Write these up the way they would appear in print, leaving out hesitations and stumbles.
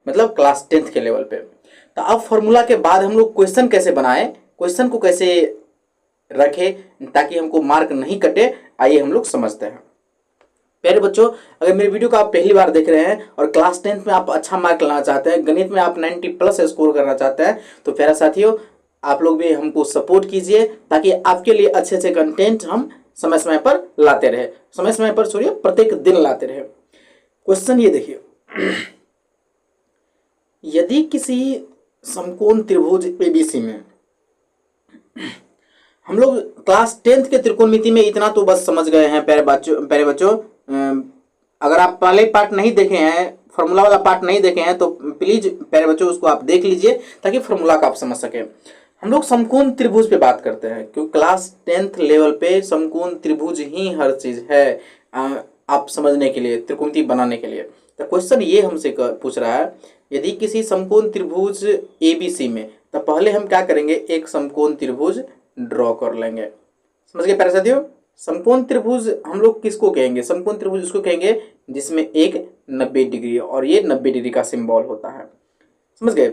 मतलब class 10th के level पे। तो अब फॉर्मूला के बाद हम लोग क्वेश्चन कैसे बनाएं, क्वेश्चन को कैसे रखें ताकि हमको मार्क नहीं कटे, आइए हम लोग समझते हैं। प्यारे बच्चों, अगर मेरे वीडियो को आप पहली बार देख रहे हैं और क्लास 10th में आप अच्छा मार्क लाना चाहते हैं, गणित में आप 90 प्लस स्कोर करना चाहते हैं, तो प्यारा साथियों आप लोग भी हमको सपोर्ट कीजिए ताकि आपके लिए अच्छे अच्छे कंटेंट हम समय समय पर लाते रहे, समय समय पर छोड़िए प्रत्येक दिन लाते रहे। क्वेश्चन ये देखिए, यदि किसी समकोण त्रिभुज एबीसी में, हम लोग क्लास 10th के त्रिकोणमिति में इतना तो बस समझ गए हैं प्यारे बच्चों। अगर आप पहले पार्ट नहीं देखे हैं, फॉर्मूला वाला पार्ट नहीं देखे हैं, तो प्लीज प्यारे बच्चों उसको आप देख लीजिए ताकि फॉर्मूला का आप समझ सकें। हम लोग समकोण त्रिभुज पे बात करते हैं क्योंकि क्लास 10th लेवल पे समकोण त्रिभुज ही हर चीज है आप समझने के लिए, त्रिकोणमिति बनाने के लिए। तो क्वेश्चन ये हमसे पूछ रहा है, यदि किसी समकोण त्रिभुज एबीसी में, तो पहले हम क्या करेंगे, एक समकोण त्रिभुज ड्रॉ कर लेंगे। समझ गए प्यारे साथियों? समकोण त्रिभुज हम लोग किसको कहेंगे, समकोण त्रिभुज उसको कहेंगे जिसमें एक 90 डिग्री और ये 90 डिग्री का सिंबल होता है। समझ गए?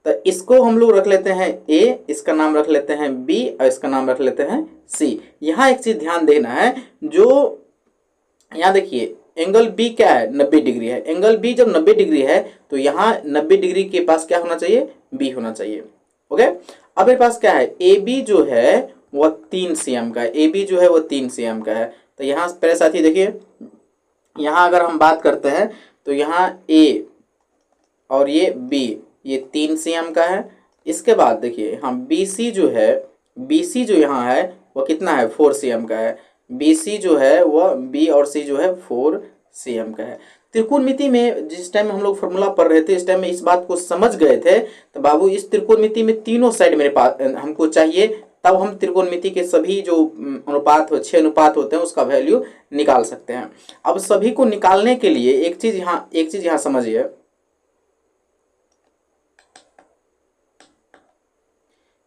तो इसको हम लोग रख लेते हैं ए, इसका नाम रख लेते हैं बी और इसका नाम रख लेते हैं सी। यहाँ एक चीज ध्यान देना है, जो यहाँ देखिए एंगल बी क्या है, 90 डिग्री है। एंगल बी जब 90 डिग्री है तो यहाँ 90 डिग्री के पास क्या होना चाहिए, बी होना चाहिए। ओके, अब मेरे पास क्या है, ए बी जो है वह 3 cm का है, ए बी जो है वह 3 cm का है। तो यहाँ पहले साथी देखिए, यहाँ अगर हम बात करते हैं तो यहाँ ए और ये बी ये 3 cm का है। इसके बाद देखिए हम बी सी जो है, बी सी जो यहाँ है वह कितना है, 4 cm का है। बी सी जो है वह बी और सी जो है 4 cm का है। त्रिकोणमिति में जिस टाइम हम लोग फॉर्मूला पढ़ रहे थे, इस टाइम में इस बात को समझ गए थे, तो बाबू इस त्रिकोणमिति में तीनों साइड मेरे पास हमको चाहिए, तब हम त्रिकोणमिति के सभी जो अनुपात 6 अनुपात होते हैं उसका वैल्यू निकाल सकते हैं। अब सभी को निकालने के लिए एक चीज यहाँ समझिए,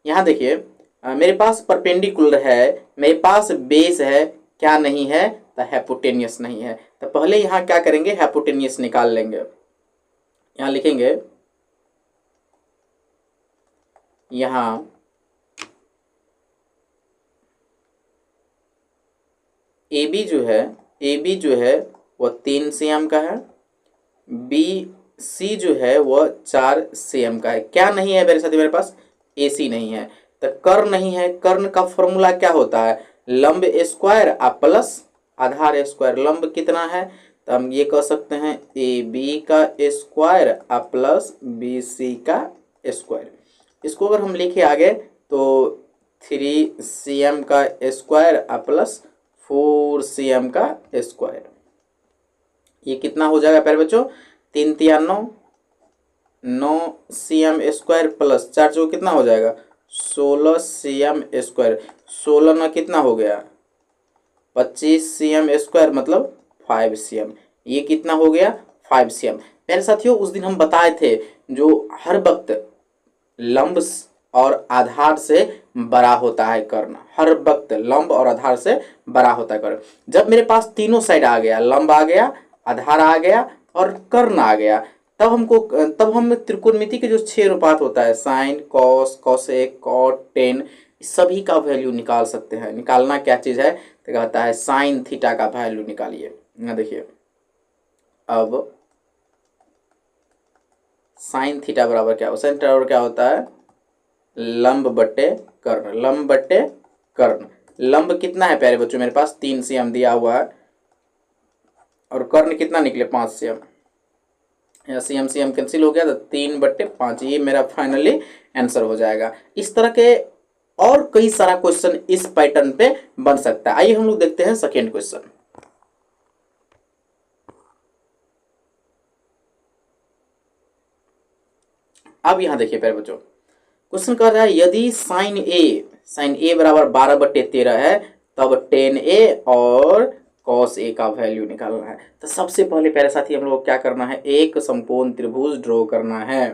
यहाँ देखिए मेरे पास परपेंडिकुलर है, मेरे पास बेस है, क्या नहीं है, तो हाइपोटेनियस नहीं है। तो पहले यहाँ क्या करेंगे, हाइपोटेनियस निकाल लेंगे। यहाँ लिखेंगे, यहाँ ए बी जो है वह 3 cm का है, बी सी जो है वह 4 cm का है। क्या नहीं है मेरे साथ, मेरे पास ए सी नहीं है। तो कर्ण नहीं है, कर्ण का फॉर्मूला क्या होता है, लंब स्क्वायर प्लस आधार स्क्वायर। लंब कितना है, तो हम ये कह सकते हैं ए बी का स्क्वायर प्लस बी सी का स्क्वायर। इसको अगर हम लिखे आगे तो 3 cm का स्क्वायर प्लस 4 cm का स्क्वायर, ये कितना हो जाएगा प्यारे बच्चों, 3 तिया 9, 9 cm स्क्वायर प्लस 4 जो कितना हो जाएगा, 16 cm स्क्वायर। 16 ना कितना हो गया, 25 cm स्क्वायर मतलब 5 cm। ये कितना हो गया, 5 cm। प्यारे साथियों उस दिन हम बताए थे, जो हर वक्त लंब और आधार से बड़ा होता है कर्ण, हर वक्त लंब और आधार से बड़ा होता है कर्ण। जब मेरे पास तीनों साइड आ गया, लंब आ गया, आधार आ गया और कर्ण आ गया, तब हम त्रिकोणमिति के जो 6 अनुपात होता है, sine, cos, cosec, cot, tan, सभी का वैल्यू निकाल सकते हैं। निकालना क्या चीज है, तो कहता है साइन थीटा का वैल्यू निकालिए। ना देखिए, अब साइन थीटा बराबर क्या, साइन थीटा बराबर क्या होता है, लंब बट्टे कर्ण, लंब बट्टे कर्ण। लंब कितना है प्यारे बच्चों, मेरे पास 3 cm दिया हुआ है और कर्ण कितना निकले, 5 cm। या cm cm कैंसिल हो गया तो 3/5, ये मेरा फाइनली आंसर हो जाएगा। इस तरह के और कई सारा क्वेश्चन इस पैटर्न पे बन सकता है। आइए हम लोग देखते हैं सेकेंड क्वेश्चन। अब यहां देखिए प्यारे बच्चों, क्वेश्चन कर रहा है, यदि साइन ए बराबर 12/13 है, तब टेन ए और कॉस ए का वैल्यू निकालना है। तो सबसे पहले प्यारे साथी हम लोग क्या करना है, एक समकोण त्रिभुज ड्रॉ करना है।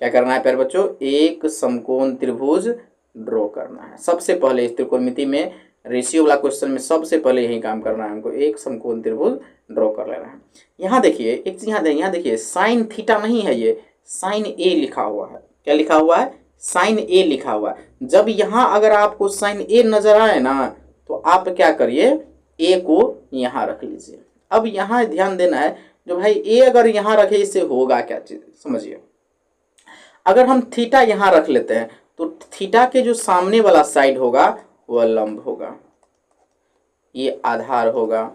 क्या करना है प्यारे बच्चों, एक समकोण त्रिभुज ड्रॉ करना है। सबसे पहले इस त्रिकोणमिति में रेशियो वाला क्वेश्चन में सबसे पहले यही काम करना है हमको, एक समकोण त्रिभुज ड्रॉ कर लेना है। यहाँ देखिए एक चीज, यहाँ देखिए साइन थीटा नहीं है, ये साइन ए लिखा हुआ है। क्या लिखा हुआ है? साइन ए लिखा हुआ है। जब यहाँ अगर आपको साइन ए नजर आए ना, तो आप क्या करिए, ए को यहाँ रख लीजिए। अब यहाँ ध्यान देना है, जो भाई ए अगर यहाँ रखे, इससे होगा क्या चीज समझिए। अगर हम थीटा यहाँ रख लेते हैं, तो थीटा के जो सामने वाला साइड होगा वह लंब होगा, ये आधार होगा,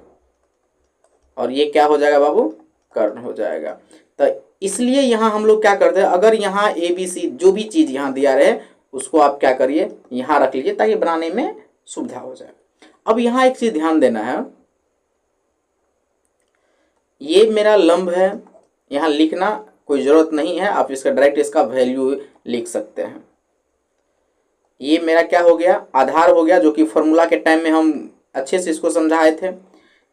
और ये क्या हो जाएगा बाबू? कर्ण हो जाएगा। तो इसलिए यहाँ हम लोग क्या करते हैं, अगर यहाँ ए बी सी जो भी चीज यहाँ दिया रहे, उसको आप क्या करिए, यहाँ रख लीजिए, ताकि बनाने में सुविधा हो जाए। अब यहाँ एक चीज ध्यान देना है, ये मेरा लंब है, यहाँ लिखना कोई जरूरत नहीं है, आप इसका डायरेक्ट इसका वैल्यू लिख सकते हैं। ये मेरा क्या हो गया? आधार हो गया, जो कि फॉर्मूला के टाइम में हम अच्छे से इसको समझाए थे।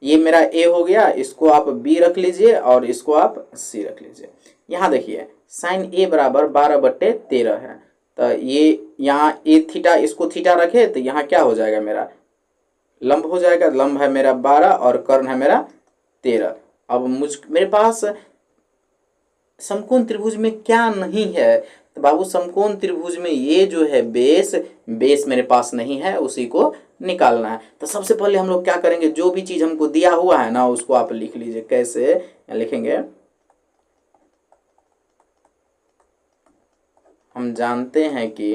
ये मेरा ए हो गया, इसको आप बी रख लीजिए और इसको आप सी रख लीजिए। यहाँ देखिए साइन ए बराबर 12/13 है, तो ये यहाँ ए थीटा, इसको थीटा रखे तो यहाँ क्या हो जाएगा, मेरा लंब हो जाएगा। लंब है मेरा 12 और कर्ण है मेरा 13। अब मेरे पास समकोण त्रिभुज में क्या नहीं है, तो बाबू समकोण त्रिभुज में ये जो है बेस मेरे पास नहीं है, उसी को निकालना है। तो सबसे पहले हम लोग क्या करेंगे, जो भी चीज हमको दिया हुआ है ना, उसको आप लिख लीजिए। कैसे लिखेंगे? हम जानते हैं कि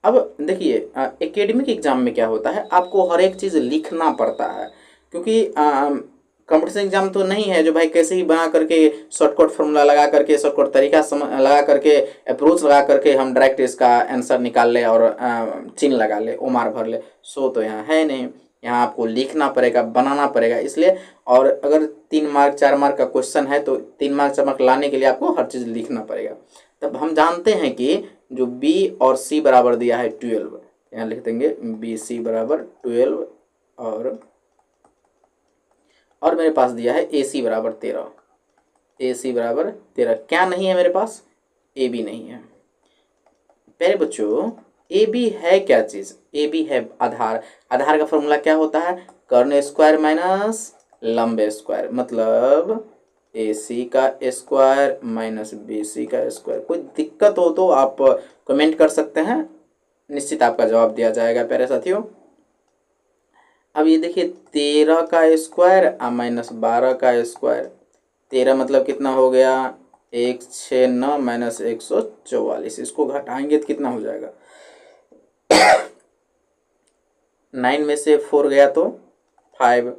अब देखिए एकेडमिक एग्जाम में क्या होता है, आपको हर एक चीज लिखना पड़ता है, क्योंकि कंपटीशन एग्जाम तो नहीं है जो भाई कैसे ही बना करके शॉर्टकट फॉर्मूला लगा करके, शॉर्टकट तरीका लगा करके, अप्रोच लगा करके हम डायरेक्ट इसका आंसर निकाल ले और चिन्ह लगा ले, ओमार भर ले। सो तो यहाँ है नहीं, यहाँ आपको लिखना पड़ेगा, बनाना पड़ेगा। इसलिए और अगर 3 मार्क 4 मार्क का क्वेश्चन है, तो 3 मार्क 4 मार्क लाने के लिए आपको हर चीज़ लिखना पड़ेगा। तब हम जानते हैं कि जो बी और सी बराबर दिया है 12, यहाँ लिख देंगे बी सी बराबर 12, और मेरे पास दिया है ए सी बराबर 13। ए सी बराबर 13 क्या नहीं है मेरे पास? ए बी नहीं है। प्यारे बच्चों ए बी है क्या चीज? ए बी है आधार। आधार का फॉर्मूला क्या होता है? कर्ण स्क्वायर माइनस लंब स्क्वायर, मतलब ए सी का स्क्वायर माइनस बी सी का स्क्वायर। कोई दिक्कत हो तो आप कमेंट कर सकते हैं, निश्चित आपका जवाब दिया जाएगा प्यारे साथियों। अब ये देखिए 13 का स्क्वायर माइनस 12 का स्क्वायर, 13 मतलब कितना हो गया? 169 माइनस 144। इसको घटाएंगे तो कितना हो जाएगा? 9 में से 4 गया तो 5,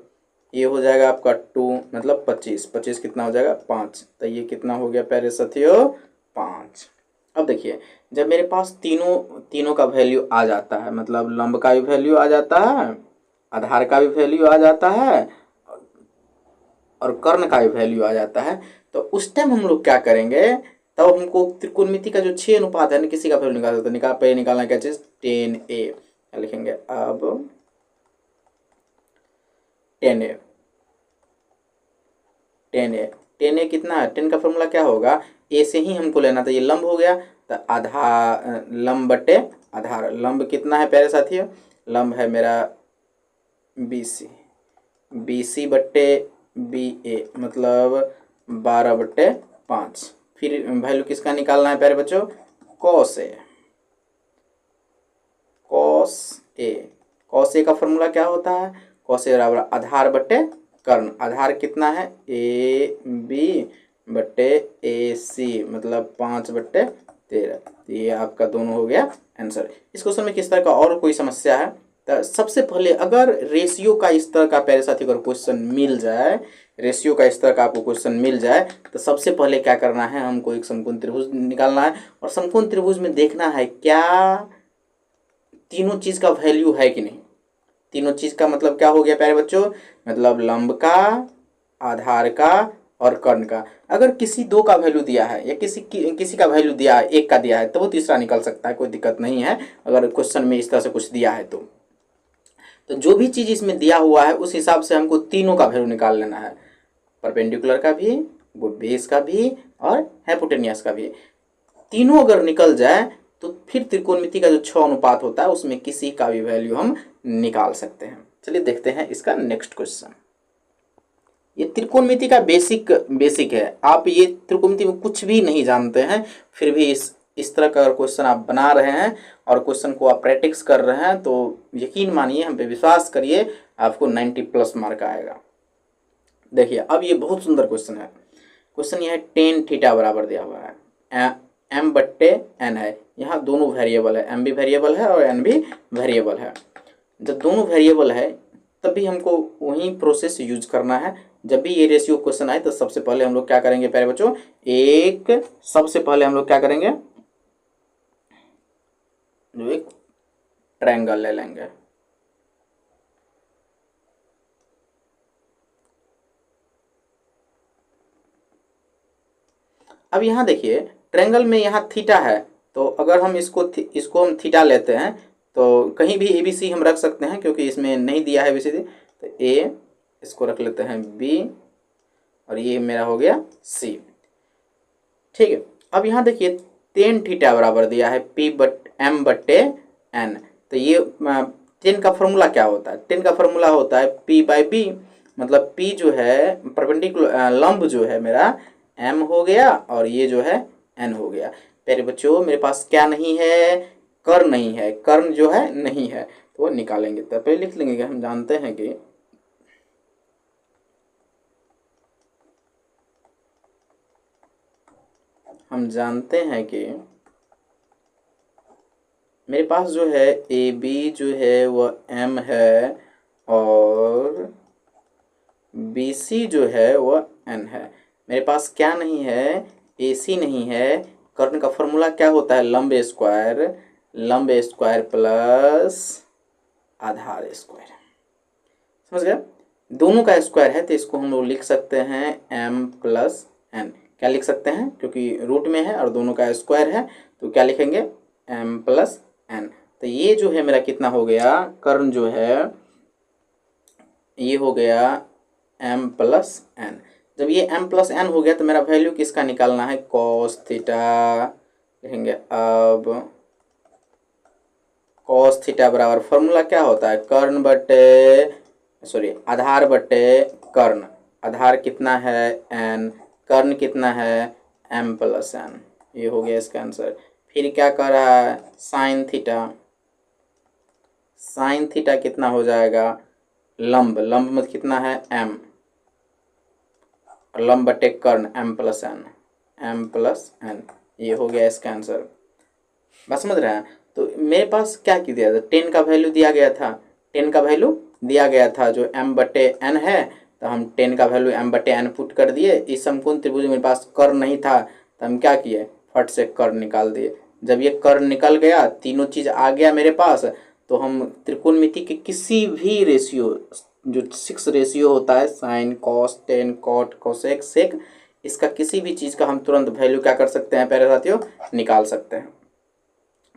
ये हो जाएगा आपका 2 मतलब 25। 25 कितना हो जाएगा? 5। तो ये कितना हो गया प्यारे साथियों? 5। अब देखिए जब मेरे पास तीनों का वैल्यू आ जाता है, मतलब लंब का भी वैल्यू आ जाता है, आधार का भी वैल्यू आ जाता है, और कर्ण का भी वैल्यू आ जाता है, तो उस टाइम हम लोग क्या करेंगे, तब हमको त्रिकोणमिति का जो 6 अनुपात है ना, किसी का वैल्यू निकाल सकते हैं। पहले निकालना क्या चीज? 10a लिखेंगे। अब 10a 10a कितना है? 10 का फॉर्मूला क्या होगा? ए से ही हमको लेना था, ये लंब हो गया, तो आधा लंब बटे आधार। लंब कितना है प्यारे साथियों? लंब है मेरा बी सी बट्टे बी ए, मतलब 12/5। फिर वैल्यू किसका निकालना है प्यारे बच्चों? कॉस ए का फॉर्मूला क्या होता है? कॉस ए बराबर आधार बट्टे कर्ण। आधार कितना है? ए बी बट्टे ए सी, मतलब 5/13। तो ये आपका दोनों हो गया आंसर। इस क्वेश्चन में किस तरह का और कोई समस्या है? तो सबसे पहले अगर रेशियो का इस तरह का प्यारे साथी अगर क्वेश्चन मिल जाए, रेशियो का इस तरह का आपको क्वेश्चन मिल जाए, तो सबसे पहले क्या करना है, हमको एक समकोण त्रिभुज निकालना है, और समकोण त्रिभुज में देखना है क्या तीनों चीज का वैल्यू है कि नहीं। तीनों चीज का मतलब क्या हो गया प्यारे बच्चों? मतलब लंब का, आधार का और कर्ण का। अगर किसी 2 का वैल्यू दिया है या किसी का वैल्यू दिया है, 1 का दिया है, तो वो तीसरा निकल सकता है, कोई दिक्कत नहीं है अगर क्वेश्चन में इस तरह से कुछ दिया है तो जो भी चीज इसमें दिया हुआ है उस हिसाब से हमको तीनों का वैल्यू निकाल लेना है, परपेंडिकुलर का भी, वो बेस का भी और हाइपोटेनियस का भी। तीनों अगर निकल जाए तो फिर त्रिकोणमिति का जो 6 अनुपात होता है उसमें किसी का भी वैल्यू हम निकाल सकते हैं। चलिए देखते हैं इसका नेक्स्ट क्वेश्चन। ये त्रिकोणमिति का बेसिक है। आप ये त्रिकोणमिति में कुछ भी नहीं जानते हैं, फिर भी इस तरह का अगर क्वेश्चन आप बना रहे हैं और क्वेश्चन को आप प्रैक्टिस कर रहे हैं तो यकीन मानिए, हम पे विश्वास करिए, आपको 90+ मार्क आएगा। देखिए अब ये बहुत सुंदर क्वेश्चन है। क्वेश्चन ये है टेन थीटा बराबर दिया हुआ है, m बट्टे n है। यहाँ दोनों वेरिएबल है, m भी वेरिएबल है और n भी वेरिएबल है। जब दोनों वेरिएबल है तब भी हमको वही प्रोसेस यूज करना है। जब भी ये रेशियो क्वेश्चन आए तो सबसे पहले हम लोग क्या करेंगे प्यारे बच्चों, सबसे पहले हम लोग क्या करेंगे, जो एक ट्रायंगल ले लेंगे। अब यहाँ देखिए ट्रायंगल में यहाँ थीटा है, तो अगर हम इसको हम थीटा लेते हैं तो कहीं भी ABC हम रख सकते हैं, क्योंकि इसमें नहीं दिया है ABCD। तो A इसको रख लेते हैं B और ये मेरा हो गया C। ठीक है, अब यहाँ देखिए टेन थीटा बराबर दिया है m बट्टे n। तो ये 10 का फॉर्मूला क्या होता है, 10 का फॉर्मूला होता है P/B, मतलब P जो है परपेंडिकुलर लंब जो है मेरा m हो गया और ये जो है n हो गया। प्यारे बच्चों मेरे पास क्या नहीं है, कर्ण नहीं है, कर्ण जो है नहीं है, तो वो निकालेंगे। तो पहले लिख लेंगे कि हम जानते हैं कि मेरे पास जो है AB जो है वह m है और BC जो है वह n है। मेरे पास क्या नहीं है, AC नहीं है। कर्ण का फॉर्मूला क्या होता है, लंब स्क्वायर प्लस आधार स्क्वायर। समझ गए, दोनों का स्क्वायर है तो इसको हम लोग लिख सकते हैं m+n। क्या लिख सकते हैं, क्योंकि रूट में है और दोनों का स्क्वायर है तो क्या लिखेंगे, m+n। तो ये जो है मेरा कितना हो गया, कर्ण जो है ये हो गया m+n। जब ये m+n हो गया तो मेरा वैल्यू किसका निकालना है, cos थीटा लिखेंगे। अब cos थीटा बराबर फॉर्मूला क्या होता है, कर्ण बटे आधार बटे कर्ण। आधार कितना है n, कर्ण कितना है m+n। ये हो गया इसका आंसर। फिर क्या कर रहा है, साइन थीटा कितना हो जाएगा, लंब में कितना है m, लंब बटे कर्ण m+n। ये हो गया इसका आंसर। बात समझ रहे हैं। तो मेरे पास क्या की दिया था, 10 का वैल्यू दिया गया था, जो m/n है। तो हम 10 का वैल्यू m/n पुट कर दिए। इस समकोण त्रिभुज मेरे पास कर्ण नहीं था तो हम क्या किए, फट से कर्ण निकाल दिए। जब ये कर्ण निकल गया, तीनों चीज आ गया मेरे पास, तो हम त्रिकोणमिति के किसी भी रेशियो, जो 6 रेशियो होता है, sine, cos, tan, cot, cosec, sec, इसका किसी भी चीज का हम तुरंत वैल्यू क्या कर सकते हैं प्यारे साथियों, निकाल सकते हैं।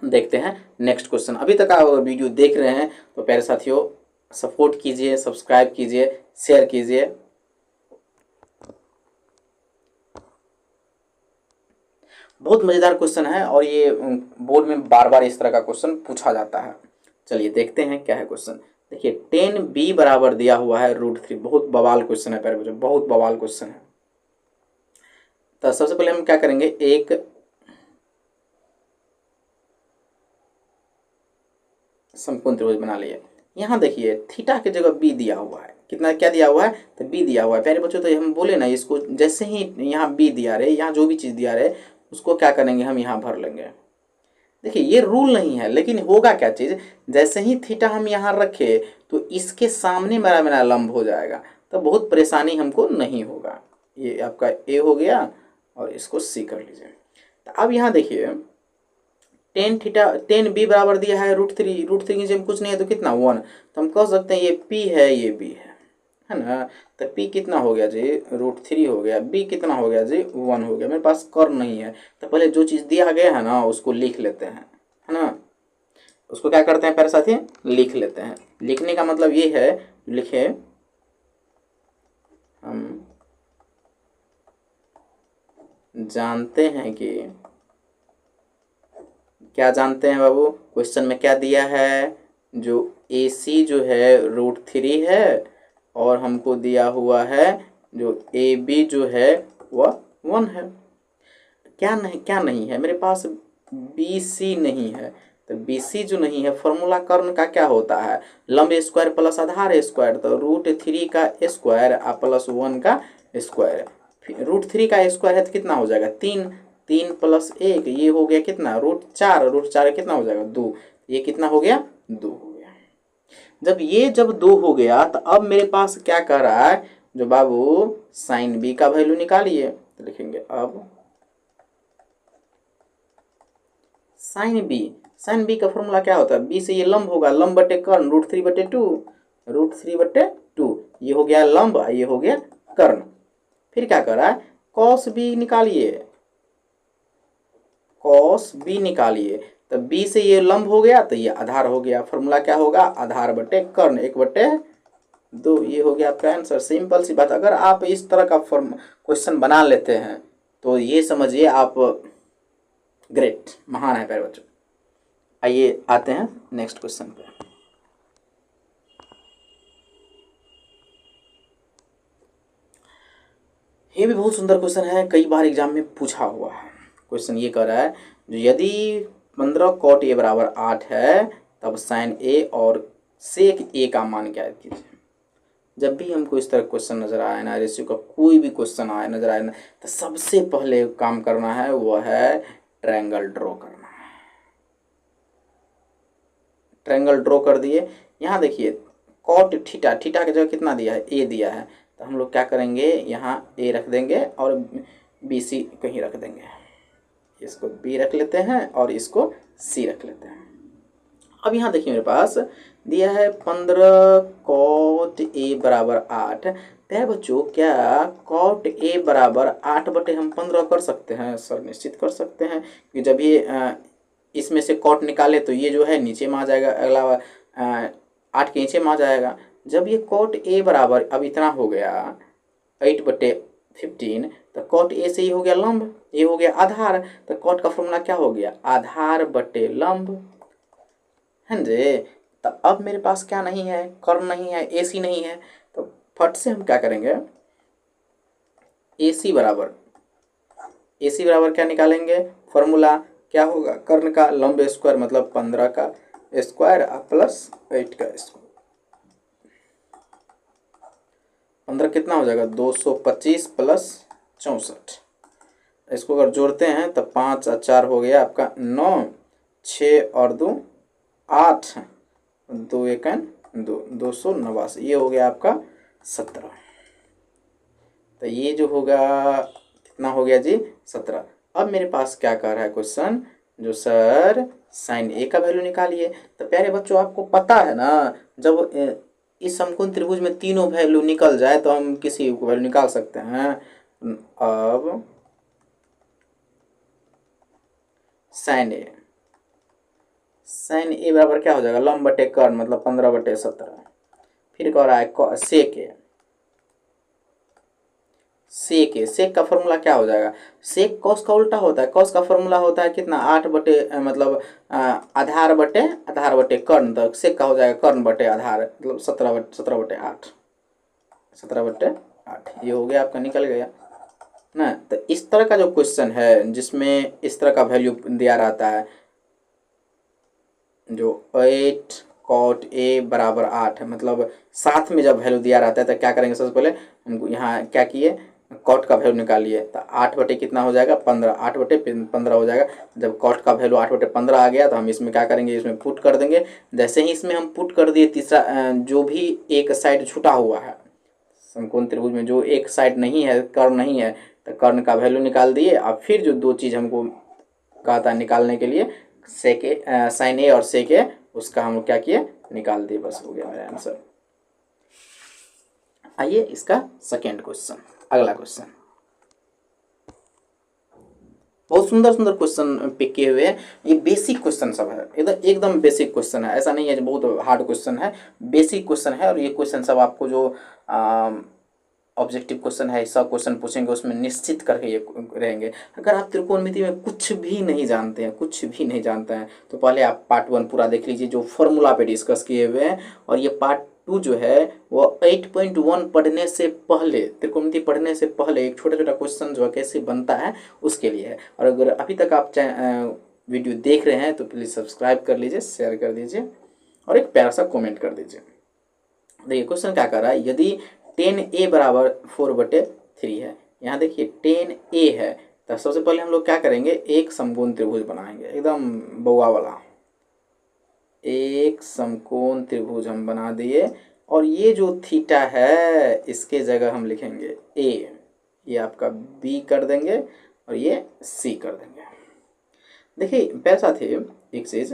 देखते हैं नेक्स्ट क्वेश्चन। अभी तक आप वीडियो देख रहे हैं तो प्यारे साथियों सपोर्ट कीजिए, सब्सक्राइब कीजिए, शेयर कीजिए। बहुत मजेदार क्वेश्चन है और ये बोर्ड में बार बार इस तरह का क्वेश्चन पूछा जाता है। चलिए देखते हैं क्या है क्वेश्चन। देखिए 10b बराबर दिया हुआ है √3। बहुत बवाल क्वेश्चन है प्यारे बच्चों, बहुत बवाल क्वेश्चन है। तो सबसे पहले हम क्या करेंगे, एक समकोण त्रिभुज बना लिए। यहाँ देखिए थीटा की जगह b दिया हुआ है, कितना क्या दिया हुआ है, तो b दिया हुआ है प्यारे बच्चों। तो हम बोले ना, इसको जैसे ही यहाँ b दिया रहे, यहाँ जो भी चीज़ दिया रहे उसको क्या करेंगे, हम यहाँ भर लेंगे। देखिए ये रूल नहीं है, लेकिन होगा क्या चीज़, जैसे ही थीटा हम यहाँ रखे तो इसके सामने मेरा लंब हो जाएगा, तो बहुत परेशानी हमको नहीं होगा। ये आपका a हो गया और इसको c कर लीजिए। तो अब यहाँ देखिए 10b बराबर दिया है √3। √3 के जब कुछ नहीं है तो कितना, 1। तो हम कह सकते हैं ये p है, ये b है ना। तो p कितना हो गया जी, √3 हो गया। b कितना हो गया जी, 1 हो गया। मेरे पास कर्ण नहीं है तो पहले जो चीज़ दिया गया है ना उसको लिख लेते हैं, है ना। उसको क्या करते हैं प्यारे साथी, लिख लेते हैं। लिखने का मतलब ये है, लिखे हम जानते हैं कि, क्या जानते हैं बाबू, क्वेश्चन में क्या दिया है, जो AC जो है √3 है और हमको दिया हुआ है जो ए बी जो है वह 1 है। क्या नहीं है मेरे पास, बी सी नहीं है। तो बी सी जो नहीं है, फॉर्मूला कर्ण का क्या होता है, लंब स्क्वायर प्लस आधार स्क्वायर। तो √3 का स्क्वायर प्लस 1 का स्क्वायर। √3 का स्क्वायर है तो कितना हो जाएगा 3, 3 प्लस 1 ये हो गया कितना √4, √4 कितना हो जाएगा 2, ये कितना हो गया 2 हो गया। जब 2 हो गया तो अब मेरे पास क्या कह रहा है, जो बाबू साइन बी का वैल्यू निकालिए। तो लिखेंगे अब साइन बी का फॉर्मूला क्या होता है, बी से ये लंब होगा, लंब बटे कर्ण √3/2, √3/2 ये हो गया लंब, ये हो गया कर्ण। फिर क्या कर रहा है, कॉस बी निकालिए, कॉस बी निकालिए। तो बी से ये लंब हो गया तो ये आधार हो गया, फॉर्मूला क्या होगा आधार बटे कर्ण 1/2, ये हो गया आपका आंसर। सिंपल सी बात, अगर आप इस तरह का क्वेश्चन बना लेते हैं तो ये समझिए आप ग्रेट, महान है प्यारे बच्चों। आइए आते हैं नेक्स्ट क्वेश्चन पे। ये भी बहुत सुंदर क्वेश्चन है, कई बार एग्जाम में पूछा हुआ है। क्वेश्चन ये कह रहा है, जो यदि 15 cot a बराबर 8 है तब साइन ए और सेक ए का मान क्या कीजिए। जब भी हमको इस तरह क्वेश्चन नजर आए ना, रेशियो का कोई भी क्वेश्चन आए नजर आए ना, तो सबसे पहले काम करना है वो है ट्रायंगल ड्रॉ करना है। ट्रायंगल ड्रॉ कर दिए। यहाँ देखिए कॉट थीटा, थीटा की जगह कितना दिया है ए दिया है, तो हम लोग क्या करेंगे यहाँ ए रख देंगे और बी सी कहीं रख देंगे। इसको बी रख लेते हैं और इसको सी रख लेते हैं। अब यहाँ देखिए मेरे पास दिया है 15 cot a बराबर 8। प्यारे बच्चों क्या cot a बराबर 8/15 हम 15 कर सकते हैं? सर निश्चित कर सकते हैं, कि जब ये इसमें से cot निकाले तो ये जो है नीचे में आ जाएगा, अगला 8 के नीचे में आ जाएगा। जब ये cot a बराबर अब इतना हो गया 8/15, तो cot a से ही हो गया लंब, ये हो गया आधार। तो cot का फॉर्मूला क्या हो गया आधार बटे लंब, है जी। तो अब मेरे पास क्या नहीं है, कर्ण नहीं है, AC नहीं है, तो फट से हम क्या करेंगे AC बराबर क्या निकालेंगे, फॉर्मूला क्या होगा कर्ण का लंब स्क्वायर मतलब 15 का स्क्वायर प्लस 8 का स्क्वायर। 15 कितना हो जाएगा 225 प्लस 64। इसको अगर जोड़ते हैं तो 5 और 4 हो गया आपका 9, 6 और 2 8, 2 1 2, 289, ये हो गया आपका 17। तो ये जो होगा कितना हो गया जी 17। अब मेरे पास क्या कह रहा है क्वेश्चन, जो सर साइन ए का वैल्यू निकालिए। तो प्यारे बच्चों आपको पता है ना, जब इस समकोण त्रिभुज में तीनों वैल्यू निकल जाए तो हम किसी को वैल्यू निकाल सकते हैं। अब साइन ए बराबर क्या हो जाएगा लंब बटे कर्ण मतलब 15/17। फिर कह रहा है सेक का फॉर्मूला क्या हो जाएगा, सेक कॉस का उल्टा होता है, कॉस का फॉर्मूला होता है कितना 8 बटे मतलब आधार बटे कर्ण, तो सेक का हो जाएगा कर्ण बटे आधार मतलब 17/8, 17/8 ये हो गया आपका निकल गया ना। तो इस तरह का जो क्वेश्चन है जिसमें इस तरह का वैल्यू दिया रहता है, जो 8 cot a बराबर 8 है, मतलब साथ में जब वैल्यू दिया रहता है तो क्या करेंगे, सबसे पहले हमको यहाँ क्या किए कॉट का वैल्यू निकालिए। तो 8 बटे कितना हो जाएगा 15, 8/15 हो जाएगा। जब कॉट का वैल्यू 8/15 आ गया तो हम इसमें क्या करेंगे, इसमें पुट कर देंगे। जैसे ही इसमें हम पुट कर दिए, तीसरा जो भी एक साइड छूटा हुआ है समकोण त्रिभुज में, जो एक साइड नहीं है कर्ण नहीं है, तो कर्ण का वैल्यू निकाल दिए। अब फिर जो दो चीज़ हमको कहा था निकालने के लिए साइन ए और सेक ए, उसका हम क्या किए निकाल दिए, बस हो गया मेरा आंसर। आइए इसका सेकेंड क्वेश्चन, अगला क्वेश्चन। बहुत सुंदर सुंदर क्वेश्चन पिक किए हुए हैं, ये बेसिक क्वेश्चन सब है, एकदम बेसिक क्वेश्चन है, ऐसा नहीं है जो बहुत हार्ड क्वेश्चन है, बेसिक क्वेश्चन है। और ये क्वेश्चन सब आपको जो ऑब्जेक्टिव क्वेश्चन है, सब क्वेश्चन पूछेंगे उसमें निश्चित करके ये रहेंगे। अगर आप त्रिकोणमिति में कुछ भी नहीं जानते हैं तो पहले आप पार्ट 1 पूरा देख लीजिए जो फॉर्मूला पे डिस्कस किए हुए हैं, और ये पार्ट टू जो है वो 8.1 पढ़ने से पहले, त्रिकोणमिति पढ़ने से पहले एक छोटा छोटा क्वेश्चन जो है कैसे बनता है उसके लिए है। और अगर अभी तक आप वीडियो देख रहे हैं तो प्लीज़ सब्सक्राइब कर लीजिए, शेयर कर दीजिए और एक प्यारा सा कमेंट कर दीजिए। देखिए क्वेश्चन क्या कर रहा है, यदि 10a बराबर 4/3 है। यहाँ देखिए 10a है, तो सबसे पहले हम लोग क्या करेंगे, एक समकोण त्रिभुज बनाएंगे, एकदम बउआ वाला एक समकोण त्रिभुज हम बना दिए। और ये जो थीटा है इसके जगह हम लिखेंगे a, ये आपका b कर देंगे और ये c कर देंगे। देखिए प्यारे साथी एक चीज,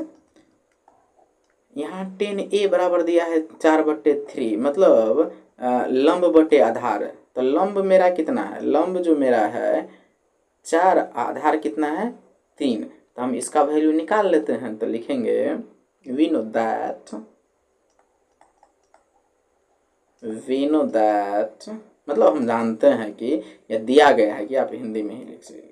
यहाँ 10a बराबर दिया है 4/3, मतलब लंब बटे आधार। तो लंब मेरा कितना है, लंब जो मेरा है 4, आधार कितना है 3। तो हम इसका वैल्यू निकाल लेते हैं, तो लिखेंगे we know that मतलब हम जानते हैं कि यह दिया गया है, कि आप हिंदी में ही लिख सकते,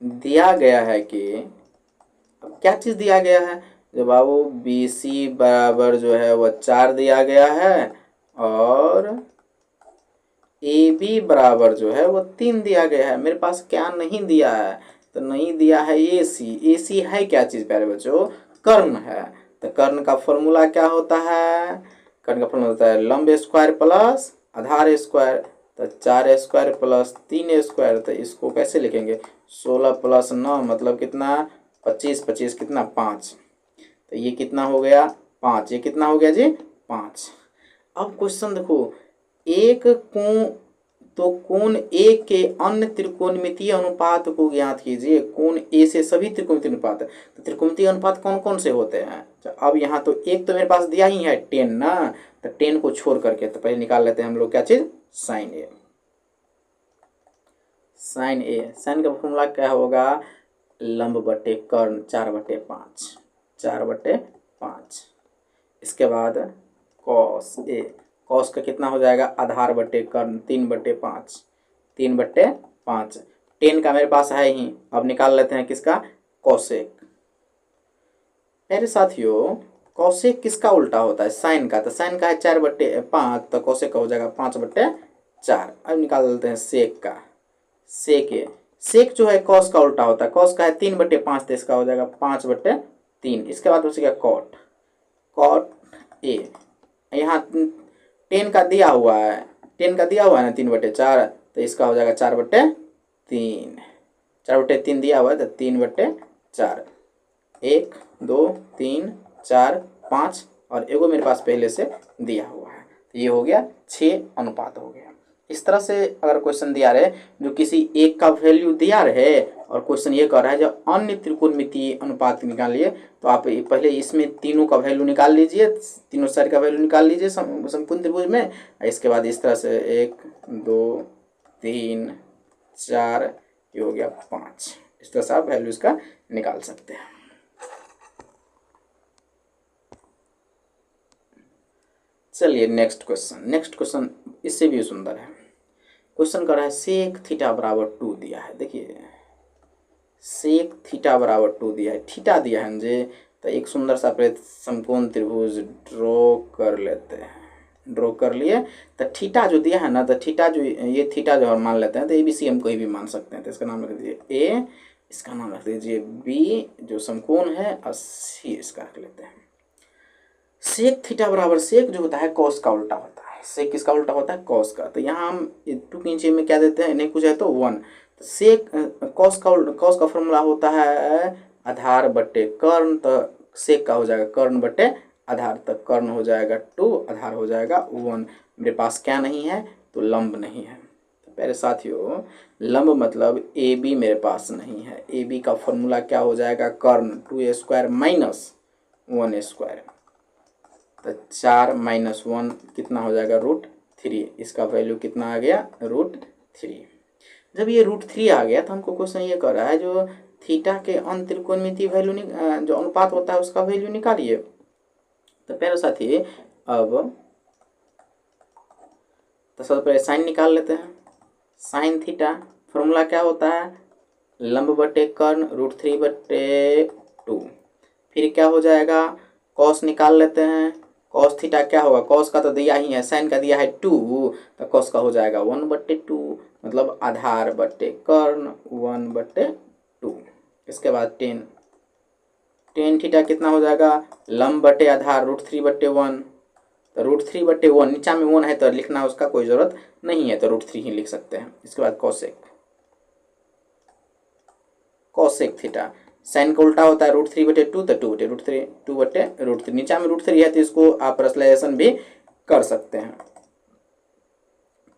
दिया गया है कि, अब क्या चीज़ दिया गया है, जो बाबू BC बराबर जो है वह 4 दिया गया है और AB बराबर जो है वो 3 दिया गया है। मेरे पास क्या नहीं दिया है, तो नहीं दिया है AC। AC है क्या चीज़ प्यारे बच्चों, कर्ण है। तो कर्ण का फॉर्मूला क्या होता है, कर्ण का फॉर्मूला होता है लंब स्क्वायर प्लस आधार स्क्वायर। तो 4 स्क्वायर प्लस 3 स्क्वायर, तो इसको कैसे लिखेंगे, 16 + 9 मतलब कितना, 25, 25 कितना 5। तो ये कितना हो गया 5, ये कितना हो गया जी 5। अब क्वेश्चन देखो, एक कोण, तो कोण ए के अन्य त्रिकोणमितीय अनुपात को ज्ञात कीजिए। कोण ए से सभी त्रिकोणमितीय अनुपात, तो त्रिकोणमितीय अनुपात कौन कौन से होते हैं। तो अब यहाँ तो एक तो मेरे पास दिया ही है 10 ना, तो 10 को छोड़ करके तो पहले निकाल लेते हैं हम लोग क्या चीज, साइन ए। साइन ए, साइन का फॉर्मूला क्या होगा, लंब बटे कर्ण 4/5, 4/5। इसके बाद कॉस ए, कॉस का कितना हो जाएगा, आधार बटे कर्ण 3/5, 3/5। 10 का मेरे पास है ही, अब निकाल लेते हैं किसका, कॉसेक। मेरे साथियों कॉसेक किसका उल्टा होता है, साइन का। तो साइन का है 4/5, तो कॉसेक का हो जाएगा 5/4। अब निकाल लेते हैं सेक का, सेक ए, सेक जो है कॉस का उल्टा होता है, कॉस का है 3/5, तो इसका हो जाएगा 5/3। इसके बाद बचेगा कॉट, कॉट ए। यहाँ 10 का दिया हुआ है, 10 का दिया हुआ है ना 3/4, तो इसका हो जाएगा 4/3, 4/3 दिया हुआ है तो 3/4। 1 2 3 4 5 और एगो मेरे पास पहले से दिया हुआ है, तो ये हो गया 6 अनुपात हो गया। इस तरह से अगर क्वेश्चन दिया रहे जो किसी एक का वैल्यू दिया रहे और क्वेश्चन ये कह रहा है जो अन्य त्रिकोणमितीय अनुपात निकालिए, तो आप पहले इसमें तीनों का वैल्यू निकाल लीजिए, तीनों साइड का वैल्यू निकाल लीजिए समकोण त्रिभुज में। इसके बाद इस तरह से 1 2 3 4 ये हो गया 5, इस तरह से आप वैल्यू इसका निकाल सकते हैं। चलिए नेक्स्ट क्वेश्चन इससे भी सुंदर है। क्वेश्चन कर रहा है सेक थीटा बराबर 2 दिया है। देखिए सेक थीटा बराबर 2 दिया है, थीटा दिया है मुझे, तो एक सुंदर सा समकोण त्रिभुज ड्रॉ कर लेते हैं। ड्रॉ कर लिए, तो थीटा जो दिया है ना, तो थीटा जो ये थीटा जो हम मान लेते हैं, तो ABC हम कोई भी मान सकते हैं। तो इसका नाम रख दीजिए A, इसका नाम रख दीजिए B जो समकोण है, और C इसका रख लेते हैं। सेक थीटा बराबर, सेक जो होता है कॉस का उल्टा होता है, सेक किसका उल्टा होता है, कॉस का। तो यहाँ हम 2 के नीचे में क्या देते हैं, नहीं कुछ है तो 1। तो सेक कॉस का फॉर्मूला होता है आधार बटे कर्ण, तो सेक का हो जाएगा कर्ण बटे आधार, तक कर्ण हो जाएगा 2, आधार हो जाएगा 1। मेरे पास क्या नहीं है, तो लंब नहीं है। तो प्यारे साथियों लंब मतलब AB मेरे पास नहीं है। AB का फॉर्मूला क्या हो जाएगा, कर्ण 2a² - 1a²। तो 4 - 1 कितना हो जाएगा, √3। इसका वैल्यू कितना आ गया, √3। जब ये √3 आ गया तो हमको क्वेश्चन ये कर रहा है जो थीटा के अन्य त्रिकोणमितीय वैल्यू जो अनुपात होता है उसका वैल्यू निकालिए। तो प्यारे साथी अब तो सबसे पहले साइन निकाल लेते हैं। साइन थीटा फॉर्मूला क्या होता है, लंब बटे कर्ण √3/2। फिर क्या हो जाएगा, कॉस निकाल लेते हैं। कॉस थीटा क्या होगा, कॉस का तो दिया ही है, साइन का दिया है 2, तो कॉस का हो जाएगा 1/2, मतलब आधार बटे कर्ण 1/2। इसके बाद टेन थीटा कितना हो जाएगा, लंब बटे आधार √3/1, तो √3/1, नीचा में 1 है तो लिखना उसका कोई ज़रूरत नहीं है, तो √3 ही लिख सकते हैं। इसके बाद कॉसेक थीटा, साइन का उल्टा होता है √3/2, तो 2/√3, नीचा में √3 है तो इसको आप ट्रांसलेशन भी कर सकते हैं,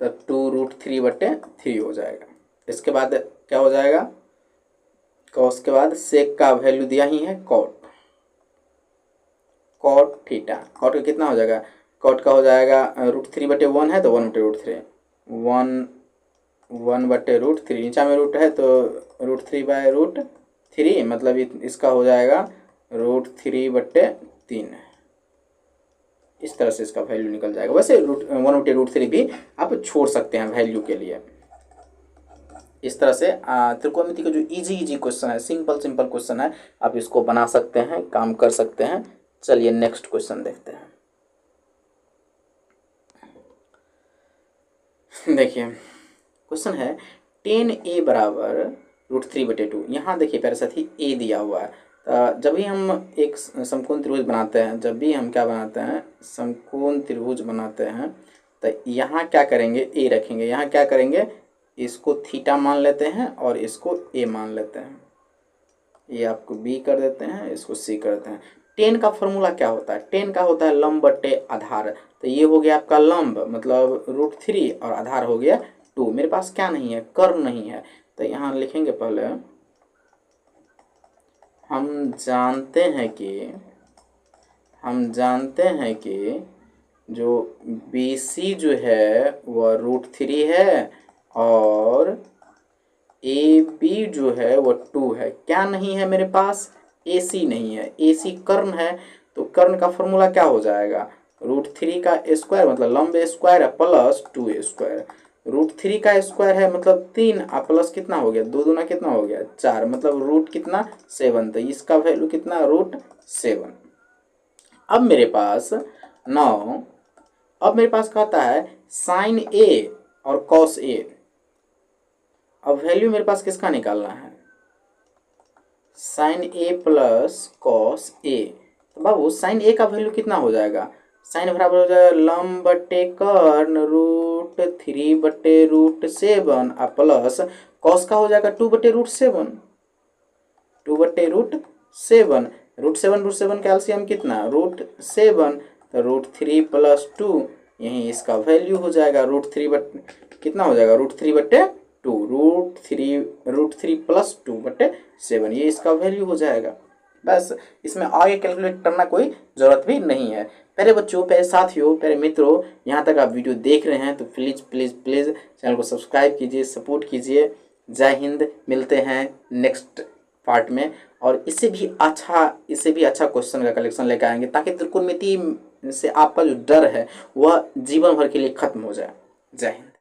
तो 2√3/3 हो जाएगा। इसके बाद क्या हो जाएगा, कॉस के बाद सेक का वैल्यू दिया ही है कॉट थीटा। कॉट का कितना हो जाएगा, कॉट का हो जाएगा √3/1 है तो 1/√3, 1/√3, नीचा में रूट है तो √3/√3, मतलब इसका हो जाएगा √3/3। इस तरह से इसका वैल्यू निकल जाएगा। वैसे 1/√3 भी आप छोड़ सकते हैं वैल्यू के लिए। इस तरह से त्रिकोणमिति का जो इजी क्वेश्चन है, सिंपल क्वेश्चन है, आप इसको बना सकते हैं, काम कर सकते हैं। चलिए नेक्स्ट क्वेश्चन देखते हैं। देखिए क्वेश्चन है 10a बराबर √3/2। यहाँ देखिए प्यारे साथी a दिया हुआ है। जब भी हम एक समकोण त्रिभुज बनाते हैं, समकोण त्रिभुज बनाते हैं, तो यहाँ क्या करेंगे, a रखेंगे। यहाँ क्या करेंगे, इसको थीटा मान लेते हैं और इसको a मान लेते हैं। ये आपको b कर देते हैं, इसको c कर देते हैं। 10 का फॉर्मूला क्या होता है, 10 का होता है लंब बटे आधार। तो ये हो गया आपका लंब, मतलब √3, और आधार हो गया 2। मेरे पास क्या नहीं है, कर्ण नहीं है, तो यहाँ लिखेंगे पहले हम जानते हैं कि जो BC जो है वह √3 है और AB जो है वह 2 है। क्या नहीं है मेरे पास, AC नहीं है। AC कर्ण है, तो कर्ण का फॉर्मूला क्या हो जाएगा, √3 का स्क्वायर, मतलब लंब स्क्वायर है, प्लस 2a स्क्वायर। √3 का स्क्वायर है मतलब 3, प्लस कितना हो गया, 2 दूना कितना हो गया 4, मतलब रूट कितना 7, तो इसका वैल्यू कितना √7। अब मेरे पास कहता है साइन A और कॉस A। अब वैल्यू मेरे पास किसका निकालना है, sine A plus cos A। तो बाबू साइन A का वैल्यू कितना हो जाएगा, साइन बराबर हो जाएगा लंब बटे कर्ण √3/√7 प्लस कॉस का हो जाएगा 2/√7, 2/√7। √7 का एलसीएम कितना √7, तो √3 + 2, यही इसका वैल्यू हो जाएगा कितना हो जाएगा √3/2, √3 + 2/7, ये इसका वैल्यू हो जाएगा। बस इसमें आगे कैलकुलेट करना कोई ज़रूरत भी नहीं है। प्यारे बच्चों, प्यारे साथियों, प्यारे मित्रों, यहाँ तक आप वीडियो देख रहे हैं तो प्लीज़ प्लीज़ प्लीज़ चैनल को सब्सक्राइब कीजिए, सपोर्ट कीजिए। जय हिंद, मिलते हैं नेक्स्ट पार्ट में, और इससे भी अच्छा क्वेश्चन का कलेक्शन लेकर आएंगे, ताकि त्रिकोणमिति से आपका जो डर है वह जीवन भर के लिए खत्म हो जाए। जय हिंद।